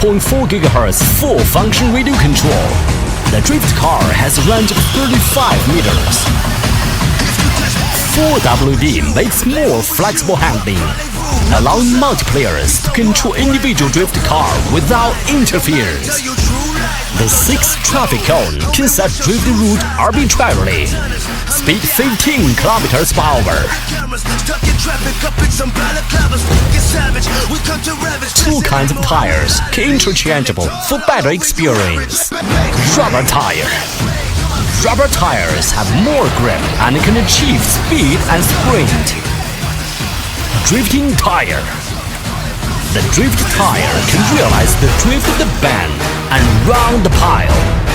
3.4 GHz full-function radio control. The drift car has a range of 35 meters. 4WD makes more flexible handling, allowing multiplayers to control individual drift car without interference. The 6 traffic cone can set drift route arbitrarily. Speed 15 kilometers per hour. 2 kinds of tires, interchangeable for better experience. Rubber tire. Rubber tires have more grip and can achieve speed and sprint. Drifting tire. The drift tire can realize the drift of the bend and round the pile.